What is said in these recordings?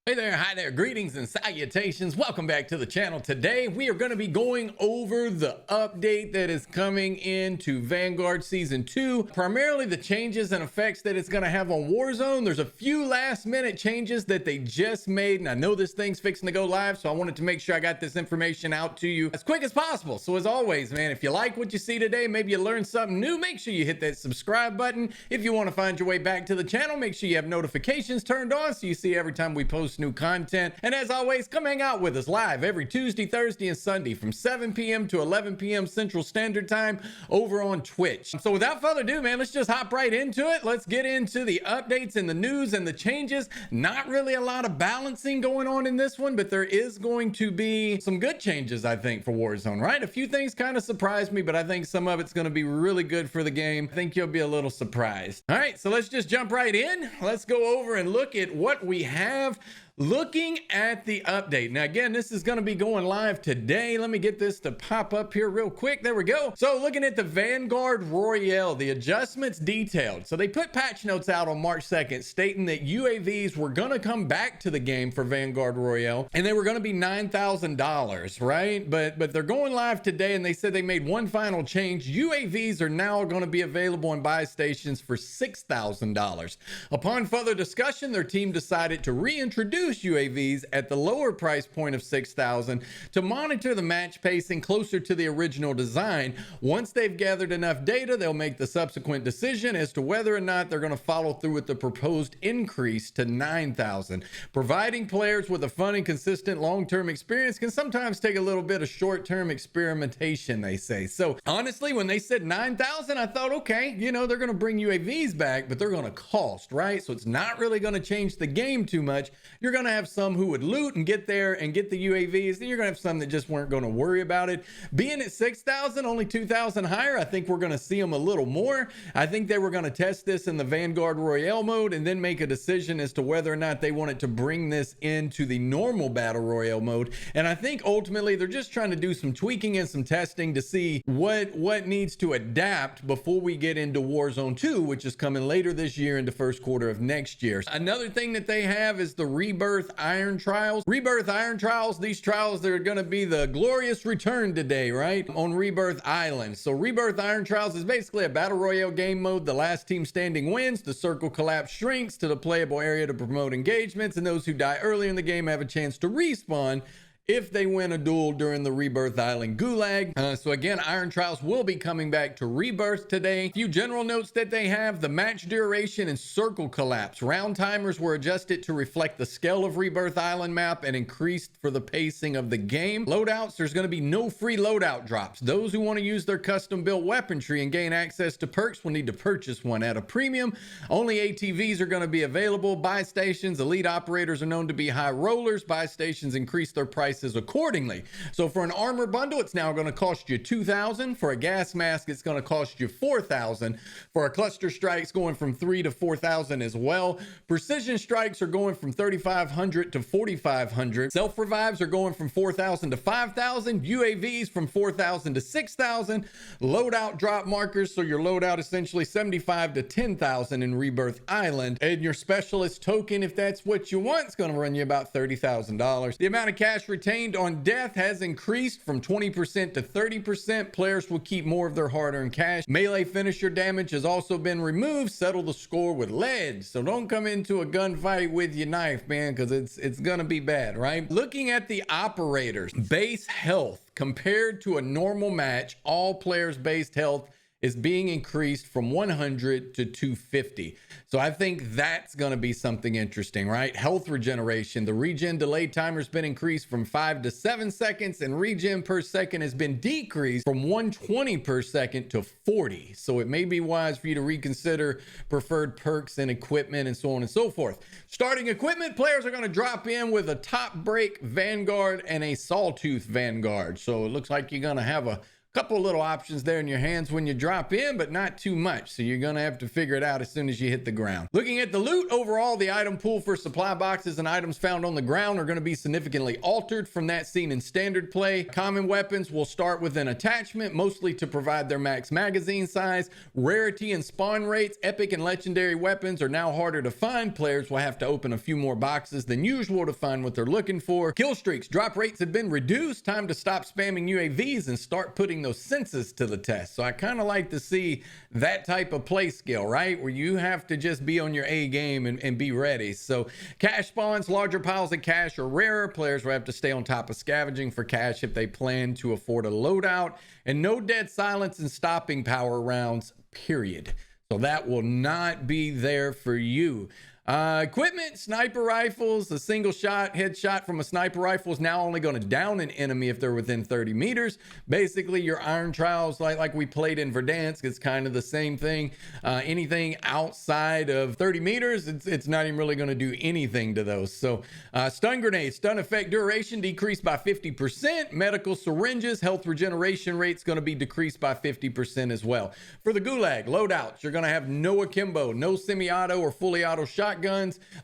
Hey there, hi there, greetings and salutations. Welcome back to the channel. Today we are going to be going over the update that is coming into Vanguard Season 2, primarily the changes and effects that it's going to have on Warzone. There's a few last minute changes that they just made, and I know this thing's fixing to go live, so I wanted to make sure I got this information out to you as quick as possible. So as always, man, if you like what you see today, maybe you learned something new, make sure you hit that subscribe button. If you want to find your way back to the channel, make sure you have notifications turned on so you see every time we post new content. And as always, come hang out with us live every Tuesday, Thursday, and Sunday from 7 p.m. to 11 p.m. Central Standard Time over on Twitch. So without further ado, man, let's just hop right into it. Let's get into the updates and the news and the changes. Not really a lot of balancing going on in this one, but there is going to be some good changes, I think, for Warzone, right? A few things kind of surprised me, but I think some of it's going to be really good for the game. I think you'll be a little surprised. All right, so let's just jump right in. Let's go over and look at what we have. Looking at the update. Now, again, this is going to be going live today. Let me get this to pop up here real quick. There we go. So looking at the Vanguard Royale, the adjustments detailed. So they put patch notes out on March 2nd stating that UAVs were going to come back to the game for Vanguard Royale and they were going to be $9,000, right? But they're going live today and they said they made one final change. UAVs are now going to be available in buy stations for $6,000. Upon further discussion, their team decided to reintroduce UAVs at the lower price point of $6,000 to monitor the match pacing closer to the original design. Once they've gathered enough data, they'll make the subsequent decision as to whether or not they're going to follow through with the proposed increase to $9,000. Providing players with a fun and consistent long-term experience can sometimes take a little bit of short-term experimentation, they say. So honestly, when they said $9,000, I thought, okay, you know, they're going to bring UAVs back, but they're going to cost, right? So it's not really going to change the game too much. You're going to have some who would loot and get there and get the UAVs, and you're going to have some that just weren't going to worry about it. Being at 6,000, only 2,000 higher, I think we're going to see them a little more. I think they were going to test this in the Vanguard Royale mode and then make a decision as to whether or not they wanted to bring this into the normal Battle Royale mode. And I think ultimately they're just trying to do some tweaking and some testing to see what needs to adapt before we get into Warzone 2, which is coming later this year into first quarter of next year. Another thing that they have is the Rebirth Iron Trials. Rebirth Iron Trials, these trials, they're going to be the glorious return today, right? On Rebirth Island. So Rebirth Iron Trials is basically a battle royale game mode. The last team standing wins. The circle collapse shrinks to the playable area to promote engagements, and those who die early in the game have a chance to respawn if they win a duel during the Rebirth Island Gulag. So again, Iron Trials will be coming back to Rebirth today. A few general notes that they have: the match duration and circle collapse. Round timers were adjusted to reflect the scale of Rebirth Island map and increased for the pacing of the game. Loadouts, there's going to be no free loadout drops. Those who want to use their custom built weaponry and gain access to perks will need to purchase one at a premium. Only ATVs are going to be available. Buy stations, elite operators are known to be high rollers. Buy stations increase their price accordingly. So for an armor bundle, it's now going to cost you $2,000. For a gas mask, it's going to cost you $4,000. For a cluster strikes, going from $3,000 to $4,000 as well. Precision strikes are going from $3,500 to $4,500. Self revives are going from $4,000 to $5,000. UAVs from $4,000 to $6,000. Loadout drop markers, so your loadout essentially $75,000 to $10,000 in Rebirth Island. And your specialist token, if that's what you want, it's going to run you about $30,000. The amount of cash retained on death has increased from 20% to 30%. Players will keep more of their hard-earned cash. Melee finisher damage has also been removed. Settle the score with lead. So don't come into a gunfight with your knife, man, because it's gonna be bad, right? Looking at the operators, base health compared to a normal match, all players' base health is being increased from 100 to 250. So I think that's going to be something interesting, right? Health regeneration. The regen delay timer has been increased from 5 to 7 seconds, and regen per second has been decreased from 120 per second to 40. So it may be wise for you to reconsider preferred perks and equipment and so on and so forth. Starting equipment, players are going to drop in with a top break Vanguard and a sawtooth Vanguard. So it looks like you're going to have a couple little options there in your hands when you drop in, but not too much. So you're going to have to figure it out as soon as you hit the ground. Looking at the loot overall, the item pool for supply boxes and items found on the ground are going to be significantly altered from that seen in standard play. Common weapons will start with an attachment, mostly to provide their max magazine size. Rarity and spawn rates, epic and legendary weapons are now harder to find. Players will have to open a few more boxes than usual to find what they're looking for. Kill streaks, drop rates have been reduced. Time to stop spamming UAVs and start putting those senses to the test. So I kind of like to see that type of play skill, right? Where you have to just be on your A game and be ready. So cash spawns, larger piles of cash are rarer. Players will have to stay on top of scavenging for cash if they plan to afford a loadout. And no dead silence and stopping power rounds, period. So that will not be there for you. Equipment, sniper rifles, a single shot headshot from a sniper rifle is now only going to down an enemy if they're within 30 meters. Basically, your iron trials, like we played in Verdansk, it's kind of the same thing. Anything outside of 30 meters, it's not even really going to do anything to those. So stun grenades, stun effect duration decreased by 50%. Medical syringes, health regeneration rate's going to be decreased by 50% as well. For the gulag loadouts, you're going to have no akimbo, no semi-auto or fully auto shotguns,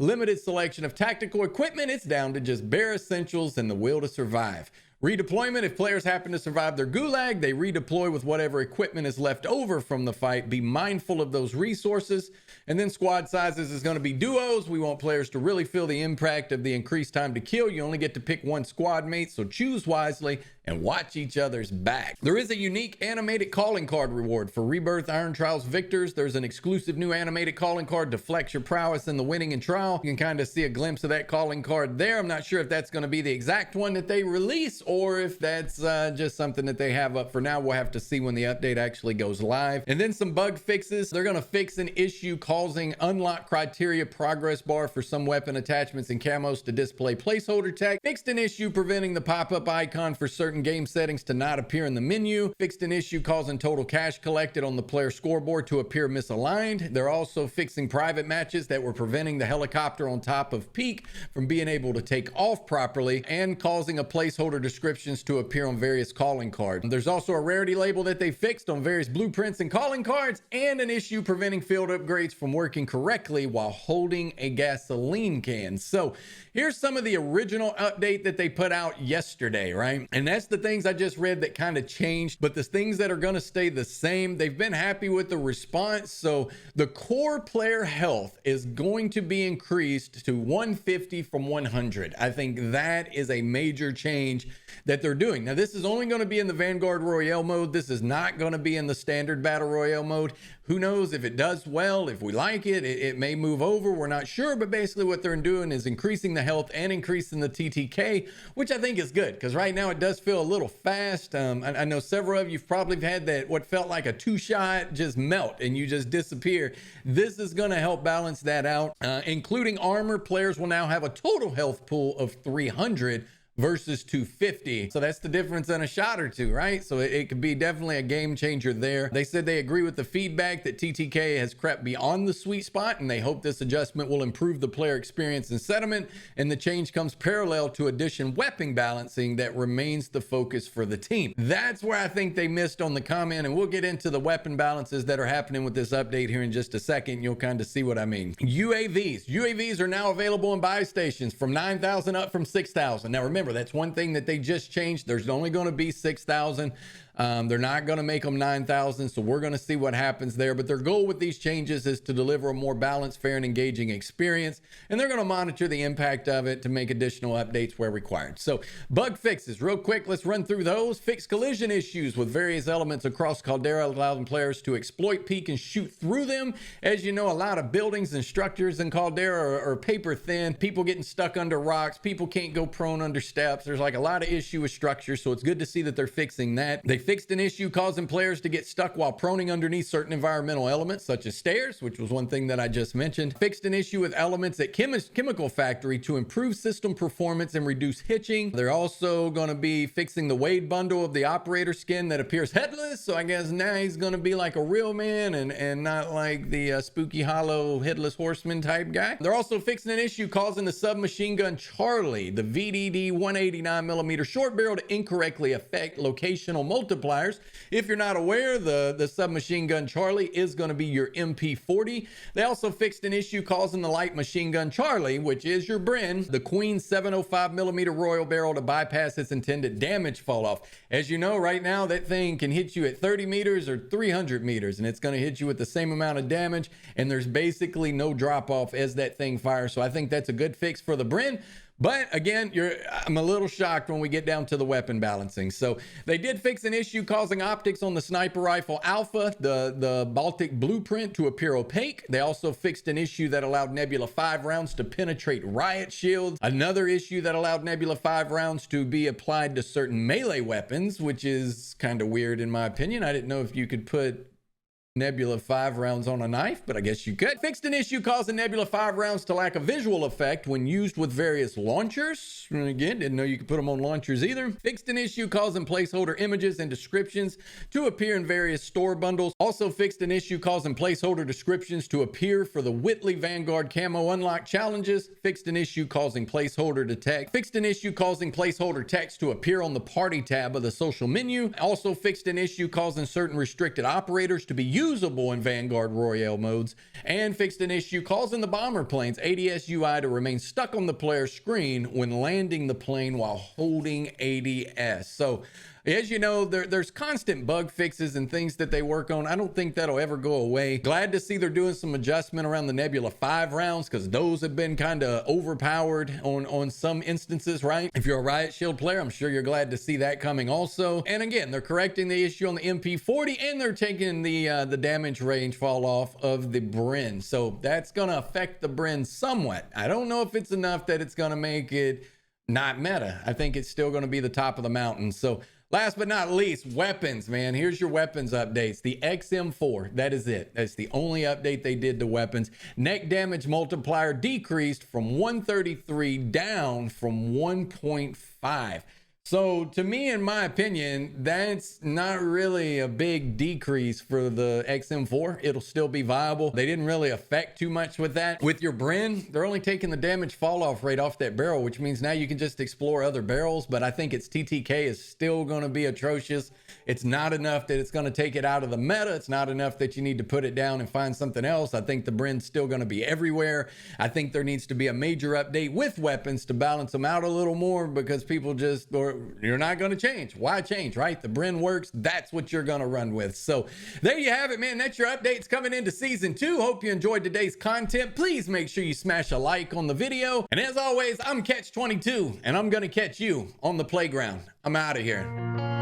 limited selection of tactical equipment. It's down to just bare essentials and the will to survive. Redeployment, if players happen to survive their gulag, they redeploy with whatever equipment is left over from the fight. Be mindful of those resources. And then squad sizes is going to be duos. We want players to really feel the impact of the increased time to kill. You only get to pick one squad mate, so choose wisely and watch each other's back. There is a unique animated calling card reward for Rebirth Iron Trials victors. There's an exclusive new animated calling card to flex your prowess in the winning and trial. You can kind of see a glimpse of that calling card there. I'm not sure if that's going to be the exact one that they release or if that's just something that they have up for now. We'll have to see when the update actually goes live. And then some bug fixes. They're going to fix an issue causing unlock criteria progress bar for some weapon attachments and camos to display placeholder tag. Fixed an issue preventing the pop-up icon for certain game settings to not appear in the menu. Fixed an issue causing total cash collected on the player scoreboard to appear misaligned. They're also fixing private matches that were preventing the helicopter on top of peak from being able to take off properly and causing a placeholder descriptions to appear on various calling cards. There's also a rarity label that they fixed on various blueprints and calling cards, and an issue preventing field upgrades from working correctly while holding a gasoline can. So here's some of the original update that they put out yesterday, right? And that's the things I just read that kind of changed, but the things that are going to stay the same, they've been happy with the response. So the core player health is going to be increased to 150 from 100. I think that is a major change that they're doing. Now, this is only going to be in the Vanguard Royale mode. This is not going to be in the standard Battle Royale mode. Who knows if it does well, if we like it, it may move over. We're not sure, but basically what they're doing is increasing the health and increasing the TTK, which I think is good because right now it does feel a little fast. I know several of you've probably had that, what felt like a two-shot just melt and you just disappear. This is going to help balance that out. Including armor, players will now have a total health pool of 300 versus 250. So that's the difference in a shot or two, right? So it could be definitely a game changer there. They said they agree with the feedback that TTK has crept beyond the sweet spot, and they hope this adjustment will improve the player experience and sentiment. And the change comes parallel to addition weapon balancing that remains the focus for the team. That's where I think they missed on the comment, and we'll get into the weapon balances that are happening with this update here in just a second. You'll kind of see what I mean. UAVs are now available in buy stations from 9,000 up from 6,000. Now remember, that's one thing that they just changed. There's only going to be 6,000. They're not going to make them 9,000, so we're going to see what happens there. But their goal with these changes is to deliver a more balanced, fair, and engaging experience, and they're going to monitor the impact of it to make additional updates where required. So bug fixes, real quick, let's run through those. Fix collision issues with various elements across Caldera, allowing players to exploit peak and shoot through them. As you know, a lot of buildings and structures in Caldera are paper thin. People getting stuck under rocks. People can't go prone under steps. There's like a lot of issue with structure, so it's good to see that they're fixing that. They fixed an issue causing players to get stuck while proning underneath certain environmental elements such as stairs, which was one thing that I just mentioned. Fixed an issue with elements at Chemical Factory to improve system performance and reduce hitching. They're also going to be fixing the Wade bundle of the operator skin that appears headless, so I guess now he's going to be like a real man and not like the spooky hollow headless horseman type guy. They're also fixing an issue causing the submachine gun Charlie, the VDD 189mm short barrel, to incorrectly affect locational multi multipliers. If you're not aware, the submachine gun Charlie is going to be your MP40. They also fixed an issue causing the light machine gun Charlie, which is your Bren, the Queen 705mm Royal barrel to bypass its intended damage fall off. As you know, right now that thing can hit you at 30 meters or 300 meters, and it's going to hit you with the same amount of damage, and there's basically no drop off as that thing fires. So I think that's a good fix for the Bren. But again, I'm a little shocked when we get down to the weapon balancing. So they did fix an issue causing optics on the sniper rifle Alpha, the Baltic blueprint, to appear opaque. They also fixed an issue that allowed Nebula 5 rounds to penetrate riot shields. Another issue that allowed Nebula 5 rounds to be applied to certain melee weapons, which is kind of weird in my opinion. I didn't know if you could put Nebula 5 rounds on a knife, but I guess you could. Fixed an issue causing Nebula 5 rounds to lack a visual effect when used with various launchers. And again, didn't know you could put them on launchers either. Fixed an issue causing placeholder images and descriptions to appear in various store bundles. Also fixed an issue causing placeholder descriptions to appear for the Whitley Vanguard camo unlock challenges. Fixed an issue causing placeholder to text. Fixed an issue causing placeholder text to appear on the party tab of the social menu. Also fixed an issue causing certain restricted operators to be usable in Vanguard Royale modes, and fixed an issue causing the bomber plane's ADS UI to remain stuck on the player's screen when landing the plane while holding ADS. So as you know, there's constant bug fixes and things that they work on. I don't think that'll ever go away. Glad to see they're doing some adjustment around the Nebula 5 rounds, because those have been kind of overpowered on some instances, right? If you're a Riot Shield player, I'm sure you're glad to see that coming also. And again, they're correcting the issue on the MP40, and they're taking the damage range fall off of the Bren. So that's going to affect the Bren somewhat. I don't know if it's enough that it's going to make it not meta. I think it's still going to be the top of the mountain. So last but not least, weapons, man. Here's your weapons updates. The XM4, that is it. That's the only update they did to weapons. Neck damage multiplier decreased from 133 down from 1.5. So to me, in my opinion, that's not really a big decrease for the XM4. It'll still be viable. They didn't really affect too much with that. With your Bren, they're only taking the damage fall off rate off that barrel, which means now you can just explore other barrels, but I think its TTK is still going to be atrocious. It's not enough that it's going to take it out of the meta. It's not enough that you need to put it down and find something else. I think the Bren's still going to be everywhere. I think there needs to be a major update with weapons to balance them out a little more, because people just, or you're not going to change. Why change, right? The Bren works. That's what you're going to run with. So there you have it, man. That's your updates coming into season 2. Hope you enjoyed today's content. Please make sure you smash a like on the video. And as always, I'm Ketchxxii, and I'm going to catch you on the playground. I'm out of here.